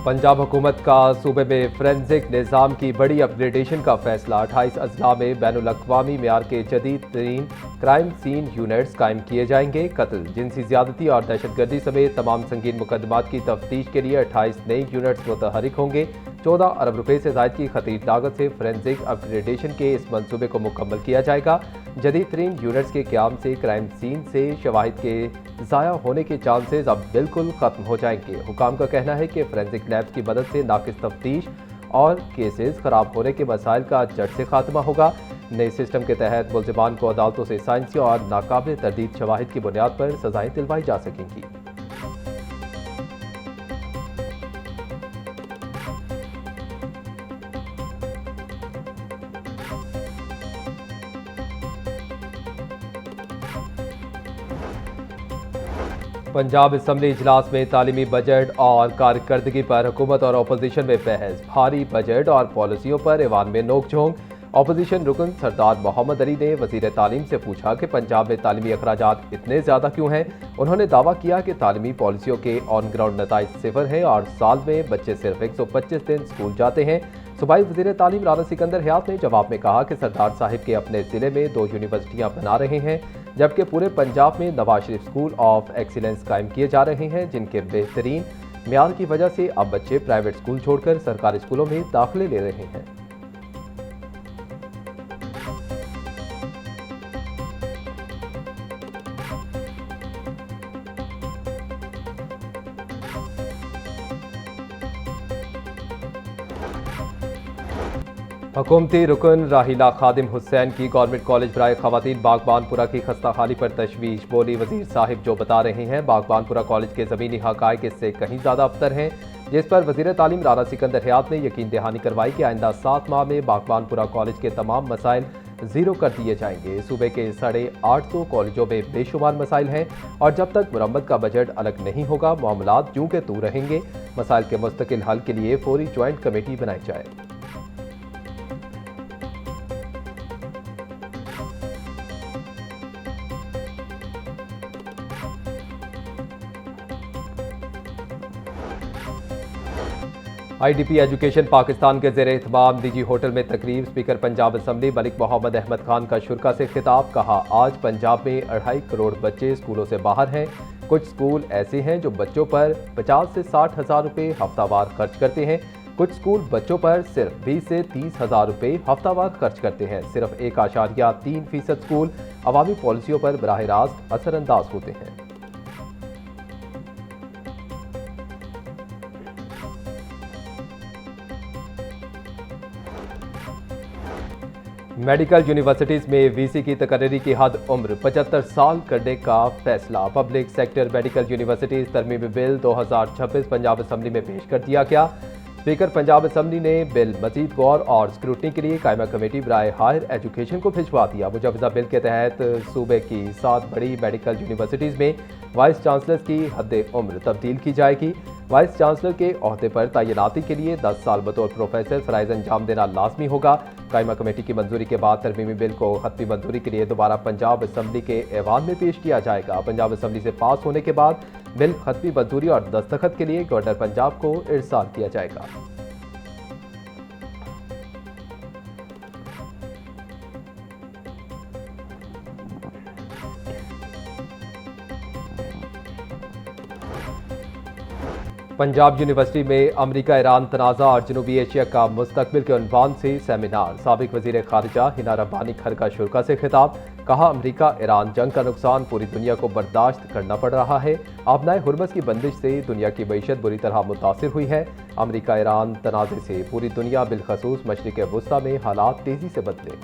पंजाब हुकूमत का सूबे में फोरेंसिक निज़ाम की बड़ी अपग्रेडेशन का फैसला। 28 अजला में बैनुल अक़वामी मेयार के जदीद तरीन क्राइम सीन यूनिट्स कायम किए जाएंगे। कत्ल, जिनसी ज्यादती और दहशतगर्दी समेत तमाम संगीन मुकदमात की तफ्तीश के लिए 28 नए यूनिट्स मुतहरिक होंगे। 14 अरब रुपए से ज़ायद की खतीर लागत से फोरेंसिक अपग्रेडेशन के इस मंसूबे को मुकम्मल किया जाएगा। जदीद तरीन यूनिट्स के क्याम से क्राइम सीन से शवाहिद के ज़ाया होने के चांसेस अब बिल्कुल ख़त्म हो जाएंगे। हुकाम का कहना है कि फोरेंसिक लैब्स की मदद से नाकिस तफ्तीश और केसेस खराब होने के मसाइल का जड़ से खात्मा होगा। नए सिस्टम के तहत मुल्ज़िमान को अदालतों से साइंसी और नाकाबिल तरदीद शवाहिद की बुनियाद पर सजाएं दिलवाई जा सकेंगी। पंजाब असम्बली इजलास में तालीमी बजट और कारकर्दगी पर हुकूमत और अपोजिशन में बहस। भारी बजट और पॉलिसियों पर ऐवान में नोक-झोंक। अपोजिशन रुकन सरदार मोहम्मद अली ने वजीर तालीम से पूछा कि पंजाब में तालीमी अखराजात इतने ज़्यादा क्यों हैं। उन्होंने दावा किया कि तालीमी पॉलिसियों के ऑन ग्राउंड नताइज सिफर हैं और साल में बच्चे सिर्फ 125 दिन स्कूल जाते हैं। सूबाई वज़ीर तालीम राना सिकंदर हयात ने जवाब में कहा कि सरदार साहिब के अपने ज़िले में 2 यूनिवर्सिटियाँ बना रहे हैं, जबकि पूरे पंजाब में Nawaz Sharif school of excellence कायम किए जा रहे हैं, जिनके बेहतरीन म्यार की वजह से अब बच्चे प्राइवेट स्कूल छोड़कर सरकारी स्कूलों में दाखिले ले रहे हैं। हुकूमती रुकन राहिला खादिम हुसैन की गवर्नमेंट कॉलेज बराए खवातीन बागबानपुरा की खस्ताहाली पर तशवीश। बोली वजीर साहिब जो बता रहे हैं, बागबानपुरा कॉलेज के ज़मीनी हक़ाइक़ इससे कहीं ज़्यादा अबतर हैं, जिस पर वज़ीर तालीम राना सिकंदर हयात ने यकीन दहानी करवाई कि आइंदा 7 माह में बागबानपुरा कॉलेज के तमाम मसाइल ज़ीरो कर दिए जाएंगे। सूबे के 850 कॉलेजों में बेशुमार मसाइल हैं और जब तक मुरम्मत का बजट अलग नहीं होगा, मामलात यूं के तू रहेंगे। मसाइल के मुस्तकिल हल के लिए फौरी ज्वाइंट कमेटी बनाई जाए। IDP एजुकेशन पाकिस्तान के ज़ेर एहतमाम निजी होटल में तकरीब। स्पीकर पंजाब असम्बली मलिक मोहम्मद अहमद खान का शुरा से खिताब। कहा, आज पंजाब में 2.5 करोड़ बच्चे स्कूलों से बाहर हैं। कुछ स्कूल ऐसे हैं जो बच्चों पर 50 से 60 हज़ार रुपये हफ्तावार खर्च करते हैं। कुछ स्कूल बच्चों पर सिर्फ 20 से 30 हज़ार रुपये हफ्तावार खर्च करते हैं। सिर्फ 1.3% स्कूल अवामी पॉलिसियों पर बराह रास्त असरअंदाज होते हैं। मेडिकल यूनिवर्सिटीज़ में VC की तकर्री की हद उम्र 75 साल करने का फैसला। पब्लिक सेक्टर मेडिकल यूनिवर्सिटीज़ तरमीमी बिल 2026 पंजाब असम्बली में पेश कर दिया गया। स्पीकर पंजाब असम्बली ने बिल मजीद गौर और स्क्रूटनी के लिए कायमा कमेटी बराए हायर एजुकेशन को भिजवा दिया। मुजवजा बिल के तहत सूबे की 7 बड़ी मेडिकल यूनिवर्सिटीज़ में वाइस चांसलर्स की हद उम्र तब्दील की जाएगी। वाइस चांसलर के ओहदे पर तैनाती के लिए 10 साल बतौर प्रोफेसर फ़राइज़ अंजाम देना लाजमी होगा। कायमा कमेटी की मंजूरी के बाद तरमीमी बिल को हतमी मंजूरी के लिए दोबारा पंजाब असम्बली के ऐवान में पेश किया जाएगा। पंजाब असम्बली से पास होने के बाद बिल हतमी मंजूरी और दस्तखत के लिए गवर्नर पंजाब को इरसाल किया जाएगा। पंजाब यूनिवर्सिटी में अमरीका ईरान तनाज़ा और जनूबी एशिया का मुस्तकबिल के उन्वान से सेमिनार। साबिक वज़ीर ख़ारिजा हिना रब्बानी खर का शुरा से खिताब। कहा, अमरीका ईरान जंग का नुकसान पूरी दुनिया को बर्दाश्त करना पड़ रहा है। आबनाए हुर्मस की बंदिश से दुनिया की मईशत बुरी तरह मुतासिर हुई है। अमरीका ईरान तनाज़े से पूरी दुनिया बिलखसूस मशरिक़ वुस्ता में हालात तेज़ी से बदले।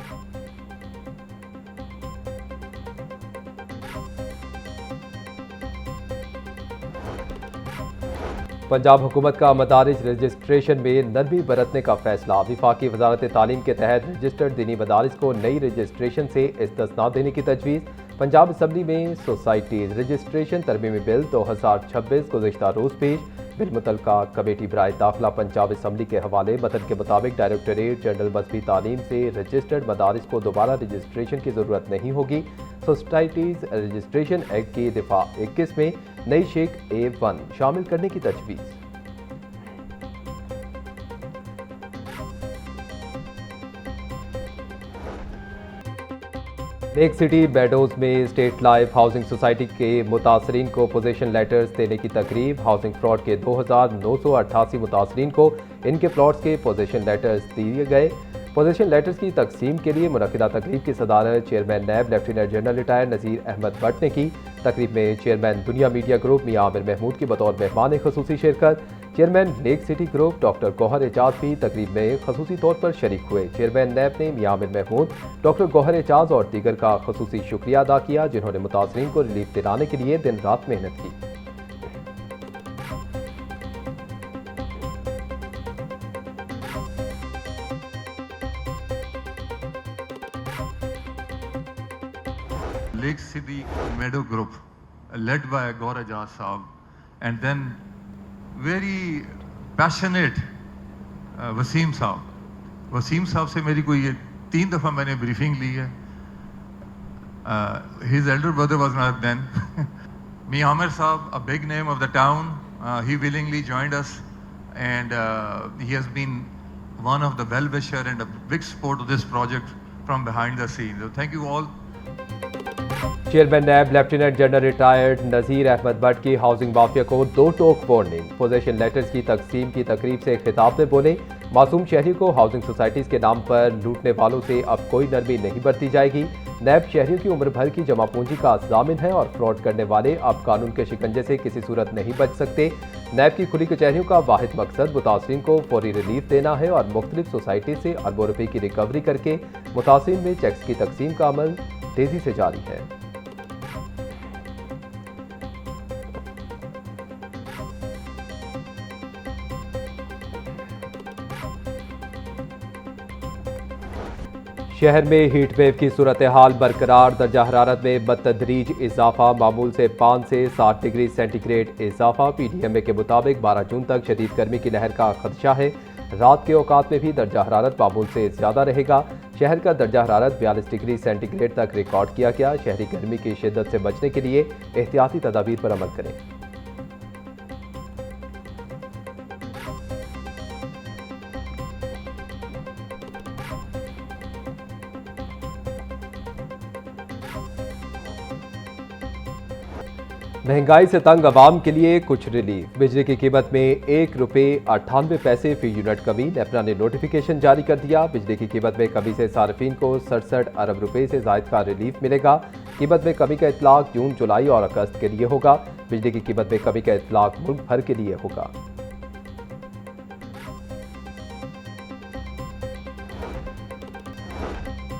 पंजाब हुकूमत का मदारिज रजिस्ट्रेशन में नरमी बरतने का फैसला। विफाकी वजारत तालीम के तहत रजिस्टर्ड दीनी मदारिस को नई रजिस्ट्रेशन से इस्तिस्ना देने की तजवीज़। पंजाब असम्बली में सोसाइटीज़ रजिस्ट्रेशन तरमीमी बिल 2026 गुज़िश्ता रोज़ पेश। बिल मुतल्लका कमेटी बराए दाखिला पंजाब असम्बली के हवाले। मतन के मुताबिक डायरेक्टरेट जनरल मजहबी तालीम से रजिस्टर्ड मदारिस को दोबारा रजिस्ट्रेशन की ज़रूरत नहीं होगी। सोसाइटीज़ रजिस्ट्रेशन एक्ट की दफ़ा 21 में नई शेख A1 शामिल करने की तजवीज़। लेक सिटी मेडोज में स्टेट लाइफ हाउसिंग सोसाइटी के मुतासरीन को पोजीशन लेटर्स देने की तकरीब। हाउसिंग फ्रॉड के 2988 मुतासरीन को इनके प्लॉट्स के पोजीशन लेटर्स दिए गए। पोजीशन लेटर्स की तकसीम के लिए मुनक्किदा तकरीब की सदारत चेयरमैन नैब lieutenant general retire Nazir Ahmed Bhatt ने की। तकरीब में chairman Dunya media group Mian Amir Mahmood की बतौर मेहमान खसूसी शिरकत। Chairman lake city group doctor Gohar Ejaz भी तकरीब में खसूसी तौर पर शरीक हुए। चेयरमैन नैब ने मियां आमिर महमूद, डॉक्टर गौहर एजाज और दीगर का खसूसी शुक्रिया अदा किया, जिन्होंने मुतासरीन को रिलीफ दिलाने के लिए दिन रात मेहनत की। Lake City Meadow Group, led by Gaur Ejaz Saab, and then very passionate Wasim साहब। वसीम साहब से मेरी कोई 3 दफ़ा मैंने ब्रीफिंग ली है। His elder brother was not then. Mian Amir Saab, a big name of the town, he willingly joined us, and he has been one of the well-wisher and a big support of this project from behind the scenes. So thank you all. Chairman NAB lieutenant general retired Nazir Ahmed Bhatt की housing mafia को 2 टोक warning. Position letters की तकसीम की तकरीब से खिताब में बोले, मासूम शहरी को हाउसिंग सोसाइटीज़ के नाम पर लूटने वालों से अब कोई नरमी नहीं बरती जाएगी। नैब शहरियों की उम्र भर की जमा पूंजी का जामिन है और फ्रॉड करने वाले अब कानून के शिकंजे से किसी सूरत नहीं बच सकते। नैब की खुली कचहरियों का वाहिद मकसद मुतासरीन को फौरी रिलीफ देना है और मुख्तलिफ सोसाइटी से अरबों रुपए की रिकवरी करके मुतासरीन में चेक्स की तकसीम का अमल तेजी से जारी है। शहर में हीट वेव की सूरत हाल बरकरार। दर्जा हरारत में बतदरीज इजाफा, मामूल से 5 से 7 डिग्री सेंटीग्रेड इजाफा। PDMA के मुताबिक 12 जून तक शदीद गर्मी की लहर का खदशा है। रात के औकात में भी दर्जा हरारत मामूल से ज़्यादा रहेगा। शहर का दर्जा हरारत 42 डिग्री सेंटीग्रेड तक रिकॉर्ड किया गया। शहरी गर्मी की शिद्दत से बचने के लिए एहतियाती तदाबीर पर अमल करें। महंगाई से तंग आवाम के लिए कुछ रिलीफ। बिजली की कीमत में ₹1.98 फी यूनिट कमी। नेपरा ने नोटिफिकेशन जारी कर दिया। बिजली की कीमत में कमी से सार्फिन को 67 अरब रुपए से जायद का रिलीफ मिलेगा। कीमत में कमी का इतलाक जून, जुलाई और अगस्त के लिए होगा। बिजली की कीमत में कमी का इतलाक मुल्क भर के लिए होगा।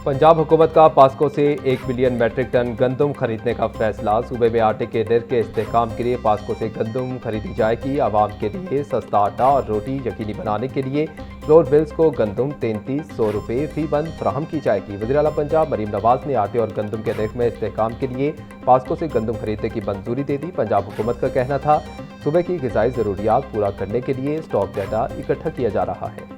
पंजाब हुकूमत का पास्को से 1 मिलियन मैट्रिक टन गंदम खरीदने का फैसला। सूबे में आटे के निर्ख के इस्तेहकाम के लिए पास्को से गंदम खरीदी जाएगी। आवाम के लिए सस्ता आटा और रोटी यकीनी बनाने के लिए फ्लोर बिल्स को गंदम 3300 रुपये फी बंद फराहम की जाएगी। वज़ीर आला पंजाब मरीम नवाज ने आटे और गंदम के निर्ख में इस्तेहकाम के लिए पास्को से गंदम खरीदने की मंजूरी दे दी। पंजाब हुकूमत का कहना था सूबे की ग़िज़ाई ज़रूरियात पूरा करने के लिए स्टॉक डाटा इकट्ठा किया जा रहा है।